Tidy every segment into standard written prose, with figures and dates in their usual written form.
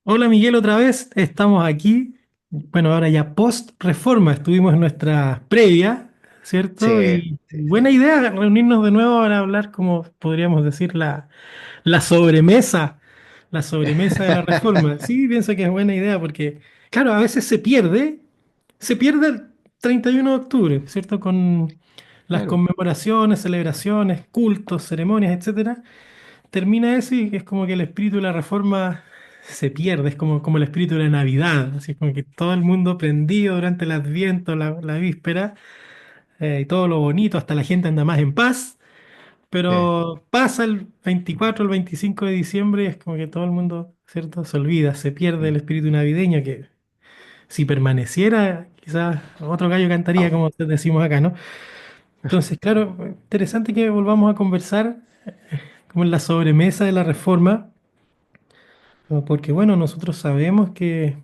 Hola Miguel, otra vez estamos aquí. Bueno, ahora ya post reforma, estuvimos en nuestra previa, ¿cierto? Sí, Y sí, sí. buena idea reunirnos de nuevo para hablar, como podríamos decir, la sobremesa, la sobremesa de la reforma. Sí, pienso que es buena idea porque, claro, a veces se pierde el 31 de octubre, ¿cierto? Con las Claro, conmemoraciones, celebraciones, cultos, ceremonias, etcétera. Termina eso y es como que el espíritu de la reforma se pierde, es como el espíritu de la Navidad, así como que todo el mundo prendido durante el Adviento, la víspera, y todo lo bonito, hasta la gente anda más en paz, sí, pero pasa el 24, el 25 de diciembre y es como que todo el mundo, ¿cierto? Se olvida, se pierde mm, el espíritu navideño que si permaneciera, quizás otro gallo cantaría, como decimos acá, ¿no? Entonces, claro, interesante que volvamos a conversar como en la sobremesa de la reforma. Porque bueno, nosotros sabemos que,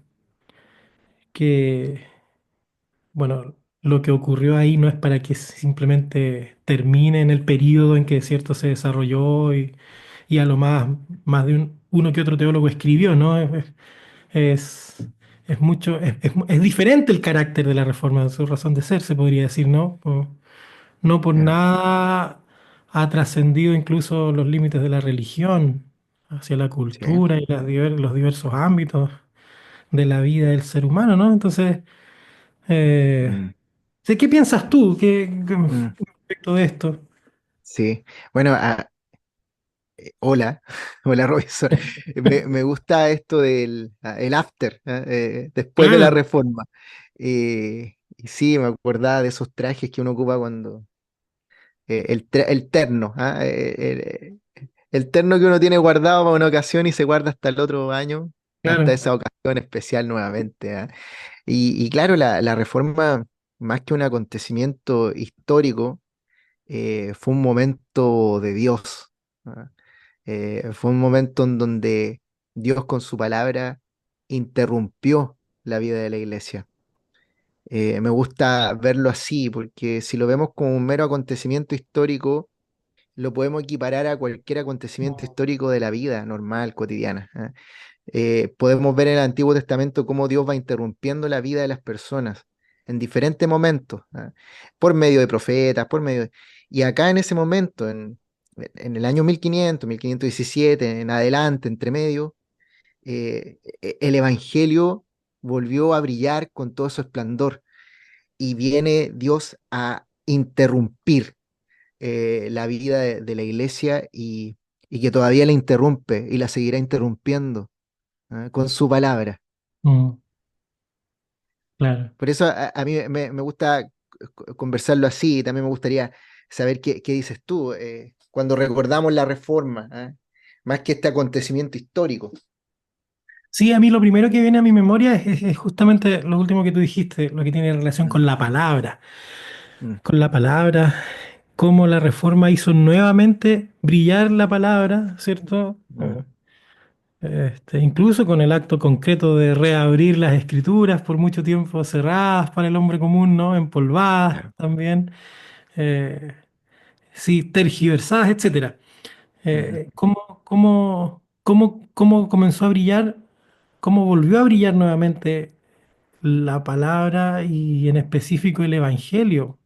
bueno, lo que ocurrió ahí no es para que simplemente termine en el periodo en que cierto se desarrolló y a lo más de uno que otro teólogo escribió, ¿no? Es, es mucho, es diferente el carácter de la reforma, su razón de ser, se podría decir, ¿no? No por claro, nada ha trascendido incluso los límites de la religión hacia la sí, cultura y los diversos ámbitos de la vida del ser humano, ¿no? Entonces, eh, mm, ¿qué piensas tú mm, respecto de esto? sí. Bueno, hola, hola Robinson. Me gusta esto del el after, después de la Claro, reforma. Y sí, me acordaba de esos trajes que uno ocupa cuando, el terno, el terno que uno tiene guardado para una ocasión y se guarda hasta el otro año, hasta claro. esa ocasión especial nuevamente. Y claro, la reforma, más que un acontecimiento histórico, fue un momento de Dios. ¿Ah? Fue un momento en donde Dios con su palabra interrumpió la vida de la iglesia. Me gusta verlo así, porque si lo vemos como un mero acontecimiento histórico, lo podemos equiparar a cualquier acontecimiento histórico de la vida normal, cotidiana. Podemos ver en el Antiguo Testamento cómo Dios va interrumpiendo la vida de las personas en diferentes momentos, por medio de profetas, Y acá en ese momento, en el año 1500, 1517, en adelante, entre medio, el Evangelio volvió a brillar con todo su esplendor y viene Dios a interrumpir la vida de la iglesia y que todavía la interrumpe y la seguirá interrumpiendo, con su palabra. Mm, claro. Por eso a mí me gusta conversarlo así, y también me gustaría saber qué dices tú cuando recordamos la reforma, más que este acontecimiento histórico. Sí, a mí lo primero que viene a mi memoria es justamente lo último que tú dijiste, lo que tiene relación Mm, mm, con la palabra, cómo la reforma hizo nuevamente brillar la palabra, ¿cierto? mm, Incluso con el acto concreto de reabrir las escrituras por mucho tiempo cerradas para el hombre común, ¿no? Empolvadas claro. también, eh, sí, tergiversadas, etcétera. Ujú, ¿Cómo comenzó a brillar, cómo volvió a brillar nuevamente la palabra y en específico el evangelio?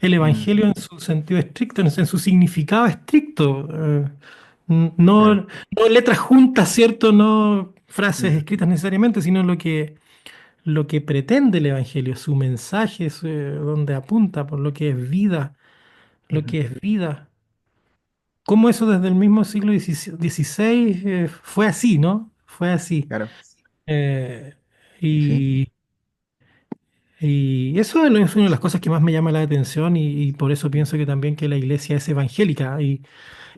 El mm, evangelio en su sentido estricto, en su significado estricto. No, claro. no letras juntas, ¿cierto? No frases Mm, escritas necesariamente, sino lo que pretende el evangelio, su mensaje, donde apunta por lo que es vida, lo ujú, que es vida. Cómo eso desde el mismo siglo XVI fue así, ¿no? Fue así. claro. Eh, Sí, sí. y, y eso es una de las cosas que más me llama la atención y por eso pienso que también que la iglesia es evangélica.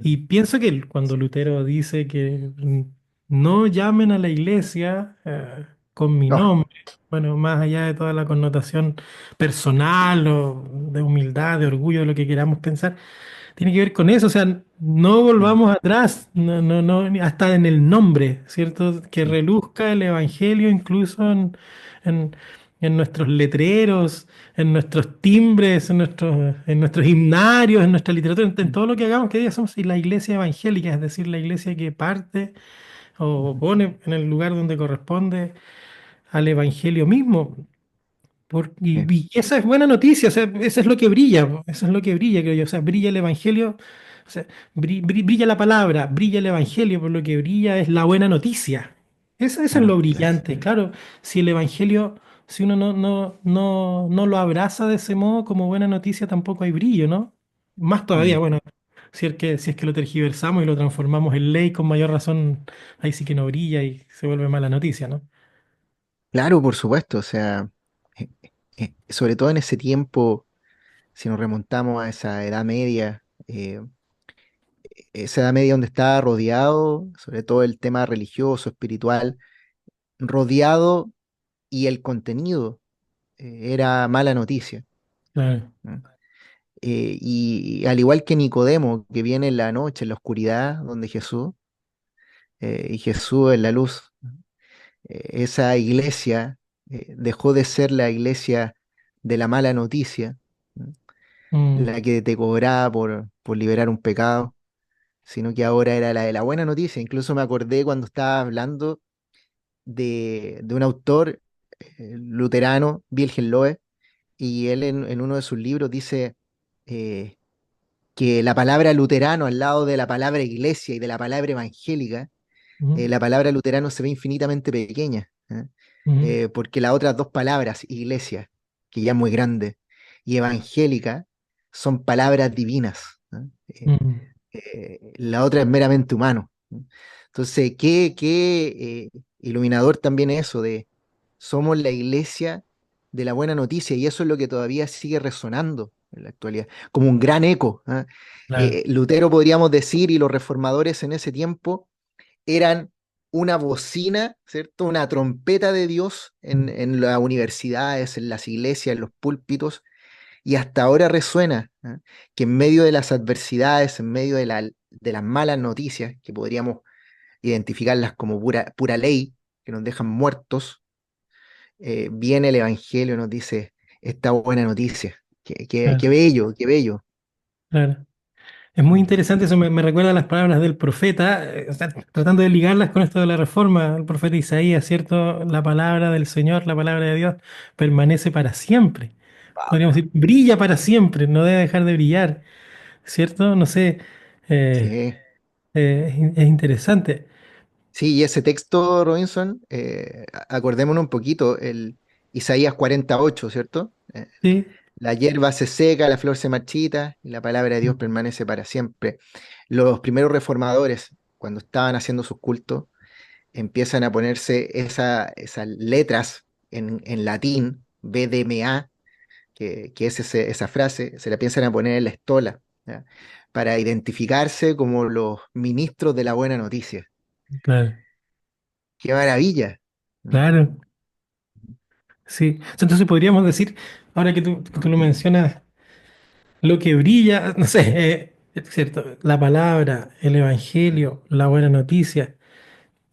Y pienso que cuando Lutero dice que no llamen a la iglesia con mi Oh, nombre, bueno, más allá de toda la connotación personal o de humildad, de orgullo, de lo que queramos pensar, tiene que ver con eso, o sea, no mm, volvamos atrás, no, no, no, hasta en el nombre, ¿cierto? Que mm, reluzca el evangelio incluso en, en nuestros letreros, en nuestros timbres, en nuestros himnarios, en nuestra literatura, en mm, todo lo que hagamos, que diga somos la iglesia evangélica, es decir, la iglesia que parte o ujú, pone en el lugar donde corresponde al Evangelio mismo. sí, Y esa es buena noticia, o sea, eso es lo que brilla, po, eso es lo que brilla, creo yo, o sea, brilla el Evangelio, o sea, brilla la palabra, brilla el Evangelio, por lo que brilla es la buena noticia. Eso es lo claro, claro. brillante, claro, si el Evangelio, si uno no lo abraza de ese modo como buena noticia, tampoco hay brillo, ¿no? Más todavía, Mm. bueno, si es que lo tergiversamos y lo transformamos en ley, con mayor razón, ahí sí que no brilla y se vuelve mala noticia, ¿no? Claro, por supuesto, o sea, eh, sobre todo en ese tiempo, si nos remontamos a esa Edad Media, esa Edad Media donde estaba rodeado, sobre todo el tema religioso, espiritual, rodeado y el contenido era mala noticia. Claro. ¿No? Y al igual que Nicodemo, que viene en la noche, en la oscuridad, donde Jesús, y Jesús es la luz, esa iglesia dejó de ser la iglesia de la mala noticia, ¿no? Mm, La que te cobraba por liberar un pecado, sino que ahora era la de la buena noticia. Incluso me acordé cuando estaba hablando de un autor luterano, Wilhelm Loe, y él en uno de sus libros dice eh, que la palabra luterano al lado de la palabra iglesia y de la palabra evangélica, ujú, la palabra luterano se ve infinitamente pequeña, ¿eh? ujú. Porque las otras dos palabras, iglesia, que ya es muy grande, y evangélica, son palabras divinas, ¿eh? Mm, La otra es meramente humano, ¿no? Entonces, qué iluminador también eso de somos la iglesia de la buena noticia y eso es lo que todavía sigue resonando en la actualidad, como un gran eco, ¿ah? claro. Lutero podríamos decir y los reformadores en ese tiempo eran una bocina, ¿cierto? Una trompeta de Dios Mm, en las universidades, en las iglesias, en los púlpitos y hasta ahora resuena, ¿eh? Que en medio de las adversidades, en medio de las malas noticias, que podríamos identificarlas como pura ley, que nos dejan muertos, viene el Evangelio y nos dice esta buena noticia. Qué claro, bello, qué bello. claro. Es muy Mm. interesante, eso me recuerda a las palabras del profeta, o sea, tratando de ligarlas con esto de la reforma, el profeta Isaías, ¿cierto? La palabra del Señor, la palabra de Dios, permanece para siempre. Podríamos decir, brilla para siempre, no debe dejar de brillar, ¿cierto? No sé, eh, Sí, es interesante. sí, y ese texto, Robinson, acordémonos un poquito, el Isaías 48, ¿cierto? Sí. La hierba se seca, la flor se marchita y la palabra de Dios Mm, permanece para siempre. Los primeros reformadores, cuando estaban haciendo sus cultos, empiezan a ponerse esas letras en latín, BDMA, que es esa frase, se la piensan a poner en la estola, ¿ya? Para identificarse como los ministros de la buena noticia. claro, ¡Qué maravilla! ¿No? claro, sí. Entonces podríamos decir, ahora que tú lo mencionas, lo que brilla, no sé, es cierto, la palabra, el evangelio, la buena noticia.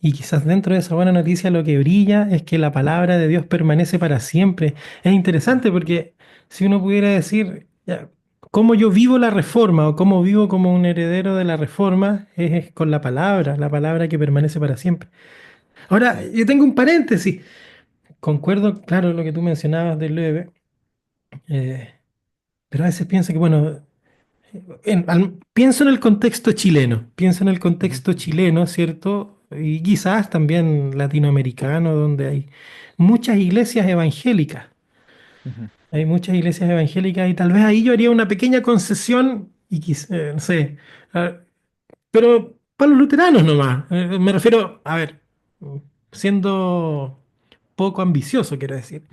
Y quizás dentro de esa buena noticia lo que brilla es que la palabra de Dios permanece para siempre. Es interesante porque si uno pudiera decir, ya, cómo yo vivo la reforma o cómo vivo como un heredero de la reforma, es con la palabra que permanece para siempre. Ahora, Sí. yo tengo un paréntesis. Concuerdo, claro, lo que tú mencionabas del Loewe, eh, pero a veces pienso que, bueno, pienso en el contexto chileno, pienso en el Ujú, contexto chileno, ¿cierto? Y quizás también latinoamericano, donde hay muchas iglesias evangélicas. ujú, Hay muchas iglesias evangélicas y tal vez ahí yo haría una pequeña concesión y no sé, ah, pero para los luteranos nomás. Me refiero, a ver, siendo poco ambicioso, quiero decir.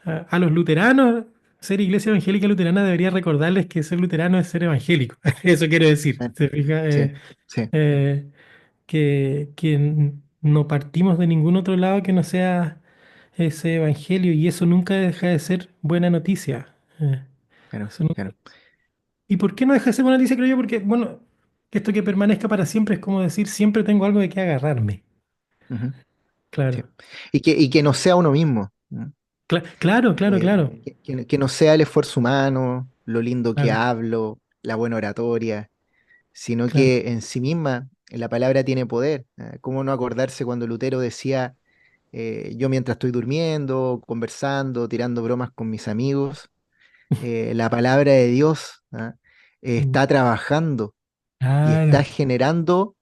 A los luteranos, ser iglesia evangélica luterana debería recordarles que ser luterano es ser evangélico. Eso quiero decir. sí, ¿Se fija? sí, sí, Eh, que no partimos de ningún otro lado que no sea ese evangelio y eso nunca deja de ser buena noticia. claro, Eso claro. ¿Y por qué no deja de ser buena noticia? Creo yo porque, bueno, que esto que permanezca para siempre es como decir, siempre tengo algo de qué agarrarme. Ujú, sí. Claro. Y que no sea uno mismo, ¿no? Claro, claro, claro, Que no sea el esfuerzo humano, lo lindo que claro, hablo, la buena oratoria, sino claro. que en sí misma. la palabra tiene poder. ¿Cómo no acordarse cuando Lutero decía, yo mientras estoy durmiendo, conversando, tirando bromas con mis amigos, la palabra de Dios Mm. está trabajando y está Claro. generando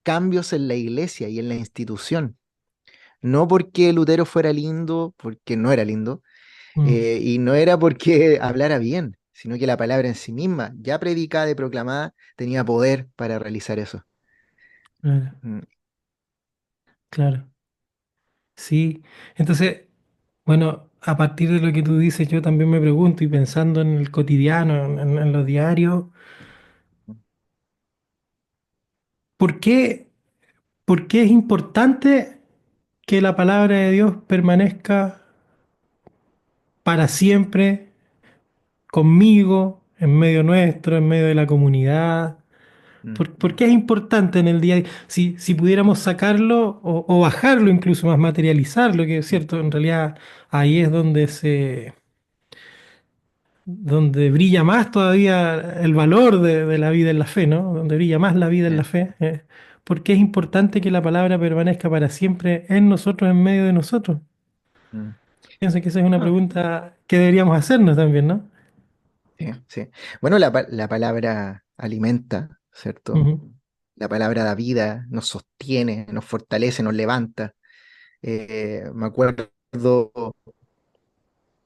cambios en la iglesia y en la institución? No porque Lutero fuera lindo, porque no era lindo, Mm. y no era porque hablara bien, sino que la palabra en sí misma, ya predicada y proclamada, tenía poder para realizar eso. Claro. Mm, Claro. Sí. Entonces, bueno, a partir de lo que tú dices, yo también me pregunto y pensando en el cotidiano, en lo diario, ¿por qué, por qué es importante que la palabra de Dios permanezca para siempre conmigo, en medio nuestro, en medio de la comunidad? mm, ¿Por qué es importante en el día a día? Si pudiéramos sacarlo o bajarlo, incluso más materializarlo, que es mm, cierto, en realidad ahí es donde brilla más todavía el valor de la vida en la fe, ¿no? Donde brilla más la vida en eh, la fe. Porque es importante que la palabra permanezca para siempre en nosotros, en medio de nosotros. mm. Pienso que esa es una Ah, pregunta que deberíamos hacernos también, ¿no? sí, sí. Bueno, la palabra alimenta, ¿cierto? Ujú. La palabra da vida, nos sostiene, nos fortalece, nos levanta. Me acuerdo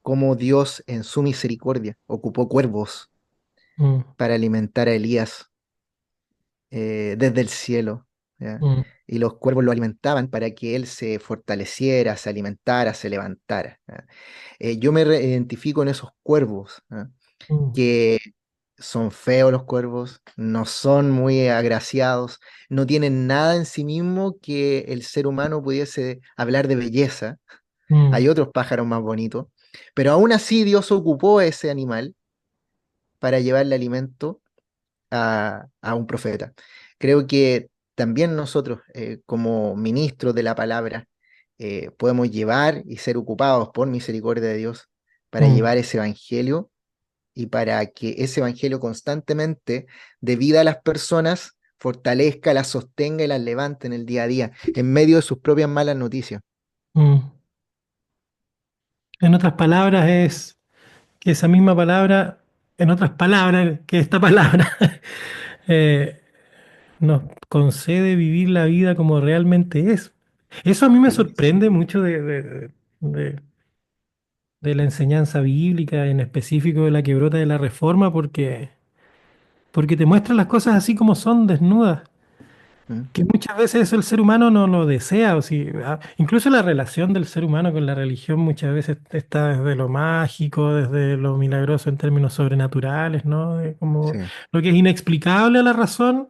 cómo Dios en su misericordia ocupó cuervos Mm, para alimentar a Elías desde el cielo, ¿ya? mm, Y los cuervos lo alimentaban para que él se fortaleciera, se alimentara, se levantara, ¿ya? Yo me identifico en esos cuervos, ¿ya? mm, Que son feos los cuervos, no son muy agraciados, no tienen nada en sí mismo que el ser humano pudiese hablar de belleza. mm, Hay otros pájaros más bonitos, pero aún así Dios ocupó a ese animal para llevarle alimento a un profeta. Creo que también nosotros, como ministros de la palabra, podemos llevar y ser ocupados por misericordia de Dios para mm, llevar ese evangelio y para que ese evangelio constantemente dé vida a las personas, fortalezca, las sostenga y las levante en el día a día, en medio de sus propias malas noticias. mm. En otras palabras, es que esa misma palabra, en otras palabras, que esta palabra eh, nos concede vivir la vida como realmente es. Eso a mí me Sí, sí. sorprende mucho de- de la enseñanza bíblica, en específico de la que brota de la Reforma, porque te muestra las cosas así como son, desnudas. Mm, Que muchas veces eso el ser humano no lo desea, o si, incluso la relación del ser humano con la religión muchas veces está desde lo mágico, desde lo milagroso en términos sobrenaturales, ¿no? De como sí. lo que es inexplicable a la razón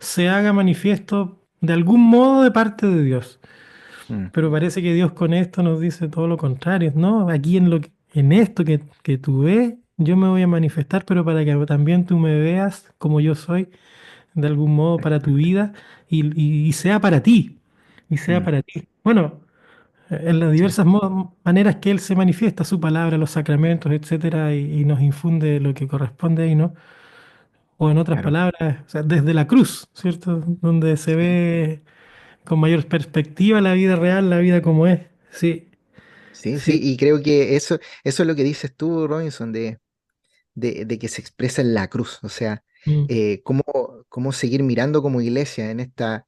se haga manifiesto de algún modo de parte de Dios. Mm, Pero parece que Dios con esto nos dice todo lo contrario, ¿no? Aquí en esto que tú ves, yo me voy a manifestar, pero para que también tú me veas como yo soy de algún modo para tu vida y sea para ti, y sea mm, para ti. Bueno, en las sí, diversas maneras que Él se manifiesta, su palabra, los sacramentos, etcétera, y nos infunde lo que corresponde ahí, ¿no? O en otras claro. palabras, o sea, desde la cruz, ¿cierto? Donde se Sí. ve con mayor perspectiva la vida real, la vida como es. Sí, Sí, sí, sí. y creo que eso es lo que dices tú, Robinson, de que se expresa en la cruz, o sea, Mm, cómo, cómo seguir mirando como iglesia en esta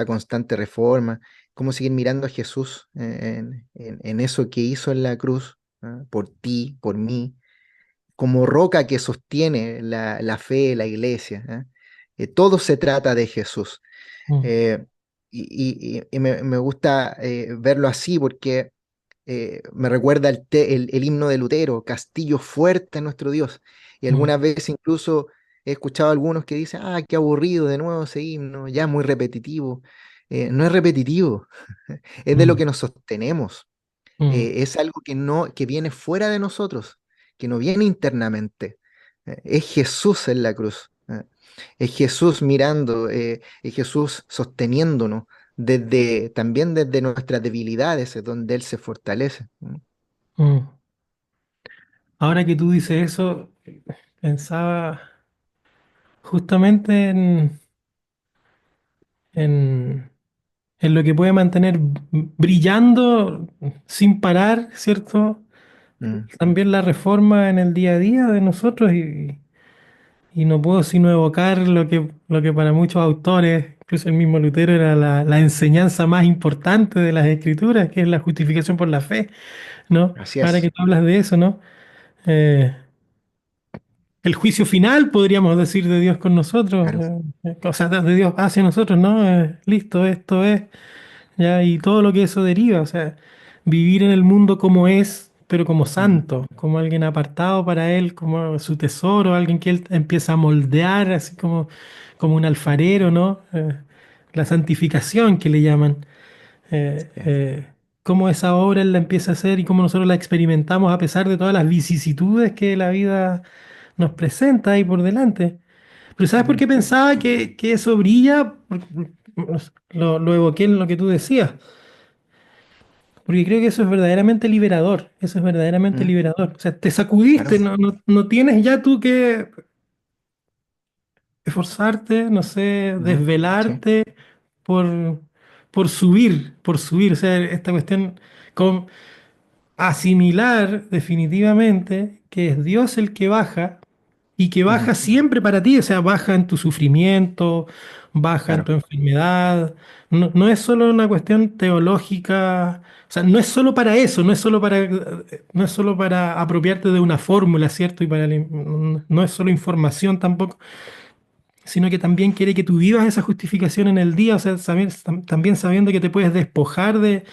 constante reforma, cómo seguir mirando a Jesús en eso que hizo en la cruz, ¿ah? Por ti, por mí, como roca que sostiene la fe, la iglesia, ¿ah? Todo se trata de Jesús. mm, Eh, y me gusta verlo así porque me recuerda el himno de Lutero, Castillo fuerte es nuestro Dios. Y mm, algunas veces incluso he escuchado a algunos que dicen, ah, qué aburrido de nuevo ese himno, ya muy repetitivo. No es repetitivo, es de lo mm, que nos sostenemos. mm, Es algo que no, que viene fuera de nosotros, que no viene internamente. Es Jesús en la cruz. Es Jesús mirando, es Jesús sosteniéndonos también desde nuestras debilidades, es donde Él se fortalece. mm. Ahora que tú dices eso, pensaba justamente en lo que puede mantener brillando sin parar, ¿cierto? Mm, También la reforma en el día a día de nosotros y no puedo sino evocar lo que para muchos autores, incluso el mismo Lutero, era la enseñanza más importante de las escrituras, que es la justificación por la fe, ¿no? así Ahora que es, tú hablas de eso, ¿no? Eh, el juicio final, podríamos decir, de Dios con nosotros, claro. o sea, de Dios hacia nosotros, ¿no? Listo, esto es. ¿Ya? Y todo lo que eso deriva, o sea, vivir en el mundo como es, pero como Ujú, santo, como alguien apartado para él, como su tesoro, alguien que él empieza a moldear, así como, como un alfarero, ¿no? La santificación que le llaman. así Eh, es. eh, cómo esa obra él la empieza a hacer y cómo nosotros la experimentamos a pesar de todas las vicisitudes que la vida nos presenta ahí por delante. Pero ¿sabes por Mm, qué pensaba que eso brilla? Lo evoqué en lo que tú decías. Porque creo que eso es verdaderamente liberador. Eso es verdaderamente mm, liberador. O sea, te sacudiste, claro. no tienes ya tú que esforzarte, no sé, Ujú, sí, desvelarte por, por subir, por subir. O sea, esta cuestión con asimilar definitivamente que es Dios el que baja y que ujú, baja siempre para ti, o sea, baja en tu sufrimiento, baja en claro. tu enfermedad. No es solo una cuestión teológica, o sea, no es solo para eso, no es solo para apropiarte de una fórmula, ¿cierto? No es solo información tampoco, sino que también quiere que tú vivas esa justificación en el día, o sea, también sabiendo que te puedes despojar de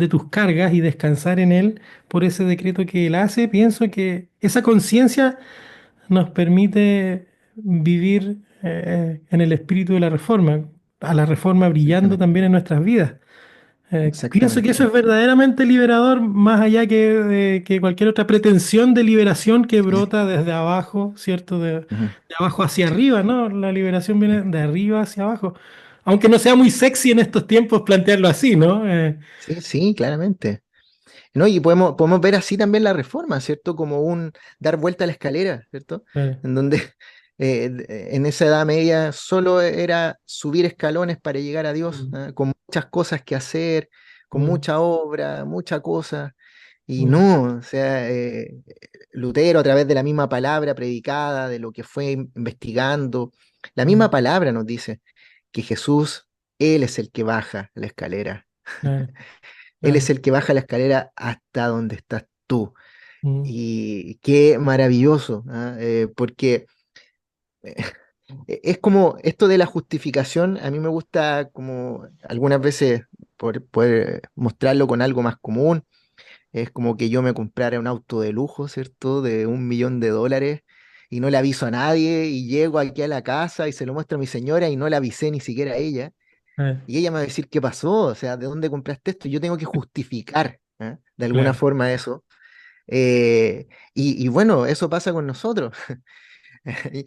tus cargas y descansar en Él por ese decreto que Él hace. Pienso que esa conciencia nos permite vivir en el espíritu de la reforma, a la reforma brillando Exactamente. también en nuestras vidas. Pienso que eso Exactamente. es verdaderamente liberador, más allá que cualquier otra pretensión de liberación que Sí. brota desde abajo, ¿cierto? Ujú, De abajo hacia sí, arriba, ¿no? La liberación sí. viene de arriba hacia abajo. Aunque no sea muy sexy en estos tiempos plantearlo así, ¿no? Sí, sí, claramente. No, y podemos ver así también la reforma, ¿cierto? Como un dar vuelta a la escalera, ¿cierto? Eh, En donde en esa Edad Media solo era subir escalones para llegar a Dios, mm, ¿ah? Con muchas cosas que hacer, con mm, mucha obra, mucha cosa. Y mm, no, o sea, Lutero a través de la misma palabra predicada, de lo que fue investigando, la mm, misma palabra nos dice que Jesús, Él es el que baja la escalera. claro, Él es claro, el que baja la escalera hasta donde estás tú. mm, Y qué maravilloso, ¿ah? Porque eh, es como esto de la justificación, a mí me gusta como algunas veces poder mostrarlo con algo más común. Es como que yo me comprara un auto de lujo, ¿cierto? De $1 millón y no le aviso a nadie y llego aquí a la casa y se lo muestro a mi señora y no la avisé ni siquiera a ella. eh, Y ella me va a decir, ¿qué pasó? O sea, ¿de dónde compraste esto? Y yo tengo que justificar, ¿ah? De alguna claro. forma eso. Y bueno, eso pasa con nosotros. Y-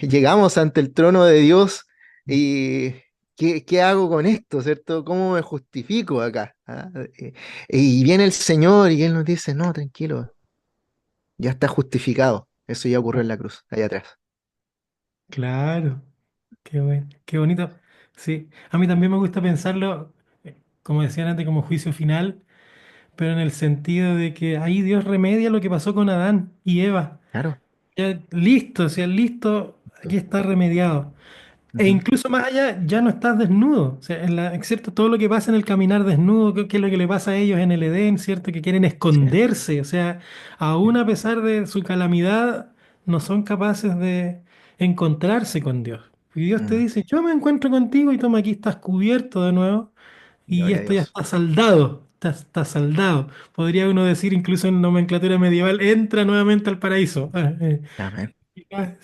Llegamos ante el trono de Dios y ¿qué hago con esto, cierto? ¿Cómo me justifico acá? ¿Ah? Y viene el Señor y Él nos dice, no, tranquilo, ya está justificado. Eso ya ocurrió en la cruz, allá atrás. Claro, qué bueno, qué bonito. Sí, a mí también me gusta pensarlo, como decían antes, como juicio final, pero en el sentido de que ahí Dios remedia lo que pasó con Adán y Eva. Claro. Ya listo, o sea, listo, aquí está remediado. E Ujú, incluso más allá, ya no estás desnudo. O sea, ¿cierto? Todo lo que pasa en el caminar desnudo, que es lo que le pasa a ellos en el Edén, ¿cierto? Que quieren sí, esconderse. O sea, sí, aún a pesar de su calamidad, no son capaces de encontrarse con Dios. Y Dios te mm, dice, yo me encuentro contigo y toma, aquí estás cubierto de nuevo y gloria a esto ya Dios. está saldado. Está saldado. Podría uno decir, incluso en nomenclatura medieval, entra nuevamente al paraíso. Amén.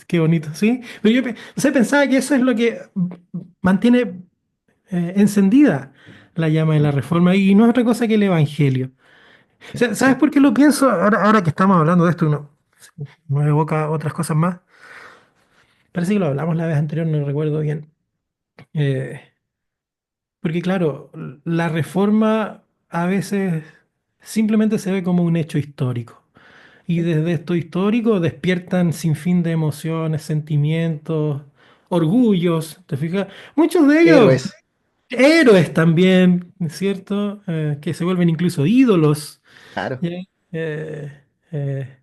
Qué bonito, ¿sí? Pero o sea, pensaba que eso es lo que mantiene encendida la llama de Mm, la reforma y no es otra cosa que el evangelio. O sí, sea, ¿sabes por qué lo pienso? Ahora que estamos hablando de esto, uno me evoca otras cosas más. Parece que lo hablamos la vez anterior, no recuerdo bien. Eh, porque claro, la reforma a veces simplemente se ve como un hecho histórico. Y sí. desde esto histórico despiertan sin fin de emociones, sentimientos, orgullos, ¿te fijas? Muchos de ellos Héroes. héroes también, ¿no es cierto? Que se vuelven incluso ídolos. Claro, ¿Ya? Eh, eh,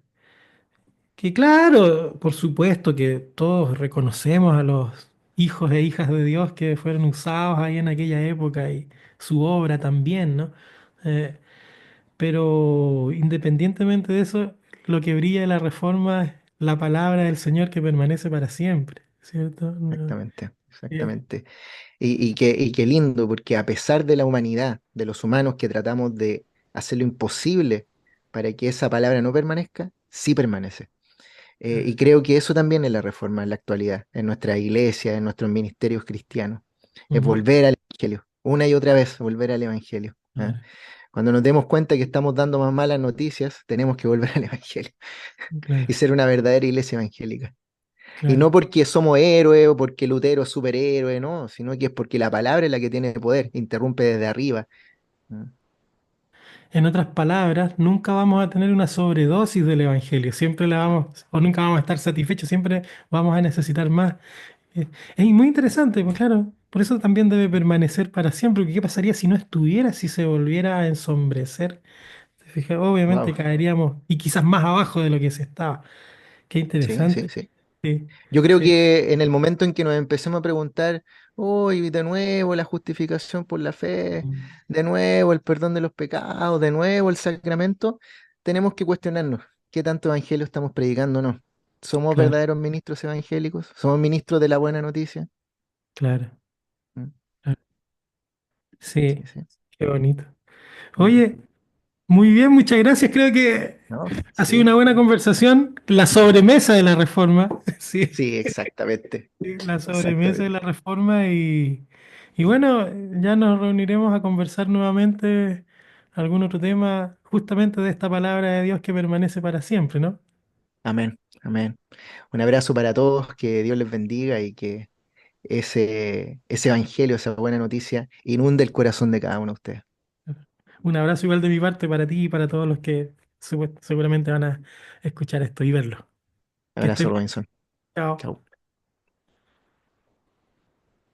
que claro, por supuesto que todos reconocemos a los hijos e hijas de Dios que fueron usados ahí en aquella época y su obra también, ¿no? Eh, pero independientemente de eso, lo que brilla de la reforma es la palabra del Señor que permanece para siempre, ¿cierto? No, exactamente, eh, exactamente. Y qué lindo, porque a pesar de la humanidad, de los humanos que tratamos de hacer lo imposible para que esa palabra no permanezca, sí permanece. Y creo que eso también es la reforma en la actualidad, en nuestra iglesia, en nuestros ministerios cristianos. Es ujú, volver al Evangelio, una y otra vez volver al Evangelio. ¿Ah? claro, Cuando nos demos cuenta que estamos dando más malas noticias, tenemos que volver al Evangelio y claro, ser una verdadera iglesia evangélica. Y claro. no porque somos héroes o porque Lutero es superhéroe, no, sino que es porque la palabra es la que tiene poder, interrumpe desde arriba. ¿Ah? En otras palabras, nunca vamos a tener una sobredosis del Evangelio, siempre la vamos, o nunca vamos a estar satisfechos, siempre vamos a necesitar más. Es muy interesante, pues claro, por eso también debe permanecer para siempre, porque ¿qué pasaría si no estuviera, si se volviera a ensombrecer? ¿Te fijas? Obviamente Wow, caeríamos, y quizás más abajo de lo que se estaba. Qué sí, sí, interesante. sí. Sí, Yo creo sí, que en el momento en que nos empecemos a preguntar, hoy de nuevo la justificación por la fe, de nuevo el perdón de los pecados, de nuevo el sacramento, tenemos que cuestionarnos qué tanto evangelio estamos predicando o no. ¿Somos claro, verdaderos ministros evangélicos? ¿Somos ministros de la buena noticia? claro, Mm, claro. sí, Sí, sí. qué bonito. Mm, Oye, muy bien, muchas gracias. Creo que ¿no? ha sido Sí, una buena conversación. La sobremesa de la reforma. Sí, sí, exactamente. sí, la sobremesa de Exactamente. la reforma. Y bueno, ya nos reuniremos a conversar nuevamente algún otro tema, justamente de esta palabra de Dios que permanece para siempre, ¿no? Amén, amén. Un abrazo para todos, que Dios les bendiga y que ese evangelio, esa buena noticia, inunde el corazón de cada uno de ustedes. Un abrazo igual de mi parte para ti y para todos los que seguramente van a escuchar esto y verlo. Que estés Abrazo, bien. Robinson. Chao. Chao.